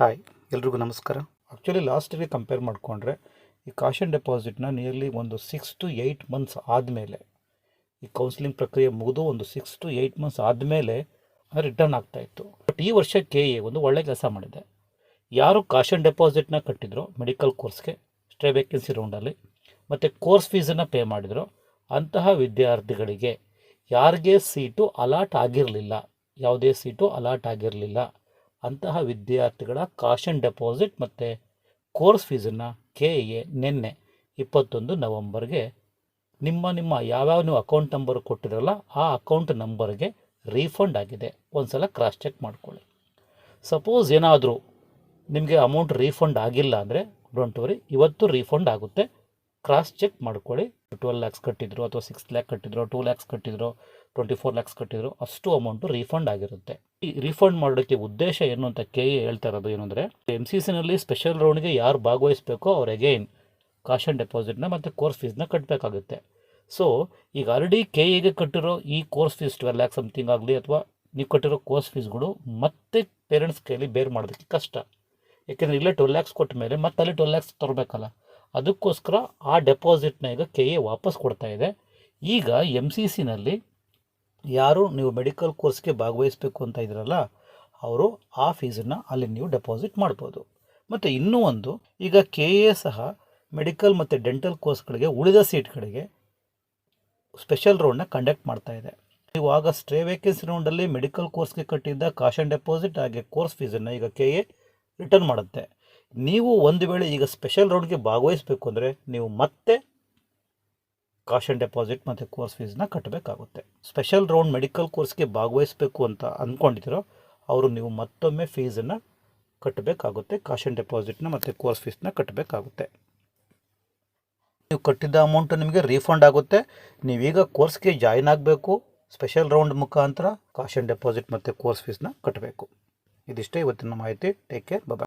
Hi, ಎಲ್ರಿಗೂ ನಮಸ್ಕಾರ. Actually ಲಾಸ್ಟಿಗೆ ಕಂಪೇರ್ ಮಾಡಿಕೊಂಡ್ರೆ ಈ ಕಾಶನ್ ಡೆಪಾಸಿಟ್ನ ನಿಯರ್ಲಿ ಒಂದು 6 to 8 ಮಂತ್ಸ್ ಆದಮೇಲೆ, ಈ ಕೌನ್ಸಿಲಿಂಗ್ ಪ್ರಕ್ರಿಯೆ ಮುಗಿದು ಒಂದು 6 to 8 ಮಂತ್ಸ್ ಆದಮೇಲೆ ರಿಟರ್ನ್ ಆಗ್ತಾಯಿತ್ತು. ಬಟ್ ಈ ವರ್ಷ KA ಒಂದು ಒಳ್ಳೆ ಕೆಲಸ ಮಾಡಿದೆ. ಯಾರು ಕಾಶನ್ ಡೆಪಾಸಿಟ್ನ ಕಟ್ಟಿದ್ರು ಮೆಡಿಕಲ್ ಕೋರ್ಸ್ಗೆ ಸ್ಟೇ ವೇಕೆನ್ಸಿ ರೌಂಡಲ್ಲಿ ಮತ್ತು ಕೋರ್ಸ್ ಫೀಸನ್ನು ಪೇ ಮಾಡಿದ್ರು, ಅಂತಹ ವಿದ್ಯಾರ್ಥಿಗಳಿಗೆ ಯಾರಿಗೆ ಸೀಟು ಅಲಾಟ್ ಆಗಿರಲಿಲ್ಲ, ಯಾವುದೇ ಸೀಟು ಅಲಾಟ್ ಆಗಿರಲಿಲ್ಲ ಅಂತಹ ವಿದ್ಯಾರ್ಥಿಗಳ ಕಾಶನ್ ಡೆಪಾಸಿಟ್ ಮತ್ತು ಕೋರ್ಸ್ ಫೀಸನ್ನು KA ನಿನ್ನೆ 21 ನವಂಬರ್ಗೆ ನಿಮ್ಮ ಯಾವ್ಯಾವ ನೀವು ಅಕೌಂಟ್ ನಂಬರ್ ಕೊಟ್ಟಿರಲ್ಲ ಆ ಅಕೌಂಟ್ ನಂಬರ್ಗೆ ರೀಫಂಡ್ ಆಗಿದೆ. ಒಂದು ಸಲ ಕ್ರಾಸ್ ಚೆಕ್ ಮಾಡ್ಕೊಳ್ಳಿ. ಸಪೋಸ್ ಏನಾದರೂ ನಿಮಗೆ ಅಮೌಂಟ್ ರೀಫಂಡ್ ಆಗಿಲ್ಲ ಅಂದರೆ ಡೋಂಟ್ ವರಿ, ಇವತ್ತು ರೀಫಂಡ್ ಆಗುತ್ತೆ. ಕ್ರಾಸ್ ಚೆಕ್ ಮಾಡ್ಕೊಳ್ಳಿ. 12 lakhs ಕಟ್ಟಿದ್ರು ಅಥವಾ 6 lakh ಕಟ್ಟಿದ್ರು, 2 lakhs ಕಟ್ಟಿದ್ರು, 24 lakhs ಕಟ್ಟಿದ್ರು, ಅಷ್ಟು ಅಮೌಂಟು ರೀಫಂಡ್ ಆಗಿರುತ್ತೆ. ಈ ರೀಫಂಡ್ ಮಾಡೋಕ್ಕೆ ಉದ್ದೇಶ ಏನು ಅಂತ KA ಹೇಳ್ತಾ ಇರೋದು ಏನು ಅಂದರೆ, MCCನಲ್ಲಿ ಸ್ಪೆಷಲ್ ರೌಂಡ್ಗೆ ಯಾರು ಭಾಗವಹಿಸಬೇಕೋ ಅವ್ರು ಅಗೈನ್ ಕಾಶನ್ ಡೆಪಾಸಿಟ್ನ ಮತ್ತು ಕೋರ್ಸ್ ಫೀಸ್ನ ಕಟ್ಟಬೇಕಾಗುತ್ತೆ. ಸೊ ಈಗ ಆಲ್ರೆಡಿ KAಗೆ ಕಟ್ಟಿರೋ ಈ ಕೋರ್ಸ್ ಫೀಸ್ 12 lakh ಸಮಥಿಂಗ್ ಆಗಲಿ ಅಥವಾ ನೀವು ಕಟ್ಟಿರೋ ಕೋರ್ಸ್ ಫೀಸ್ಗಳು ಮತ್ತೆ ಪೇರೆಂಟ್ಸ್ ಕೈಲಿ ಬೇರ್ ಮಾಡೋದಕ್ಕೆ ಕಷ್ಟ. ಯಾಕೆಂದರೆ ಇಲ್ಲೇ 12 lakhs ಕೊಟ್ಟ ಮೇಲೆ ಮತ್ತೆ ಅಲ್ಲಿ 12 lakhs ತರಬೇಕಲ್ಲ. ಅದಕ್ಕೋಸ್ಕರ ಆ ಡೆಪಾಸಿಟ್ನ ಈಗ KA ವಾಪಸ್ ಕೊಡ್ತಾ ಇದೆ. ಈಗ MCCನಲ್ಲಿ ಯಾರು ನೀವು ಮೆಡಿಕಲ್ ಕೋರ್ಸ್ಗೆ ಭಾಗವಹಿಸಬೇಕು ಅಂತ ಇದ್ರಲ್ಲ ಅವರು ಆ ಫೀಸನ್ನು ಅಲ್ಲಿ ನೀವು ಡೆಪಾಸಿಟ್ ಮಾಡ್ಬೋದು. ಮತ್ತು ಇನ್ನೂ ಒಂದು, ಈಗ KA ಸಹ ಮೆಡಿಕಲ್ ಮತ್ತು ಡೆಂಟಲ್ ಕೋರ್ಸ್ಗಳಿಗೆ ಉಳಿದ ಸೀಟ್ಗಳಿಗೆ ಸ್ಪೆಷಲ್ ರೌಂಡ್ನ ಕಂಡಕ್ಟ್ ಮಾಡ್ತಾ ಇದೆ. ಇವಾಗ ಸ್ಟೇ ವೇಕೆನ್ಸಿ ರೌಂಡಲ್ಲಿ ಮೆಡಿಕಲ್ ಕೋರ್ಸ್ಗೆ ಕಟ್ಟಿದ್ದ ಕಾಶನ್ ಡೆಪಾಸಿಟ್ ಹಾಗೆ ಕೋರ್ಸ್ ಫೀಸನ್ನು ಈಗ KA ರಿಟರ್ನ್ ಮಾಡುತ್ತೆ. ನೀವು ಒಂದು ವೇಳೆ ಈಗ ಸ್ಪೆಷಲ್ ರೌಂಡ್ಗೆ ಭಾಗವಹಿಸಬೇಕು ಅಂದರೆ ನೀವು ಮತ್ತೆ ಕಾಶನ್ ಡೆಪಾಸಿಟ್ ಮತ್ತು ಕೋರ್ಸ್ ಫೀಸ್ನ ಕಟ್ಟಬೇಕಾಗುತ್ತೆ. ಸ್ಪೆಷಲ್ ರೌಂಡ್ ಮೆಡಿಕಲ್ ಕೋರ್ಸ್ಗೆ ಭಾಗವಹಿಸಬೇಕು ಅಂತ ಅಂದ್ಕೊಂಡಿದ್ದೀರೋ ಅವರು ನೀವು ಮತ್ತೊಮ್ಮೆ ಫೀಸನ್ನು ಕಟ್ಟಬೇಕಾಗುತ್ತೆ. ಕಾಶನ್ ಡೆಪಾಸಿಟ್ನ ಮತ್ತು ಕೋರ್ಸ್ ಫೀಸ್ನ ಕಟ್ಟಬೇಕಾಗುತ್ತೆ. ನೀವು ಕಟ್ಟಿದ್ದ ಅಮೌಂಟು ನಿಮಗೆ ರೀಫಂಡ್ ಆಗುತ್ತೆ. ನೀವೀಗ ಕೋರ್ಸ್ಗೆ ಜಾಯಿನ್ ಆಗಬೇಕು, ಸ್ಪೆಷಲ್ ರೌಂಡ್ ಮುಖಾಂತರ ಕಾಶನ್ ಡೆಪಾಸಿಟ್ ಮತ್ತು ಕೋರ್ಸ್ ಫೀಸ್ನ ಕಟ್ಟಬೇಕು. ಇದಿಷ್ಟೇ ಇವತ್ತಿನ ಮಾಹಿತಿ. ಟೇಕ್ ಕೇರ್, ಬಾಯ್.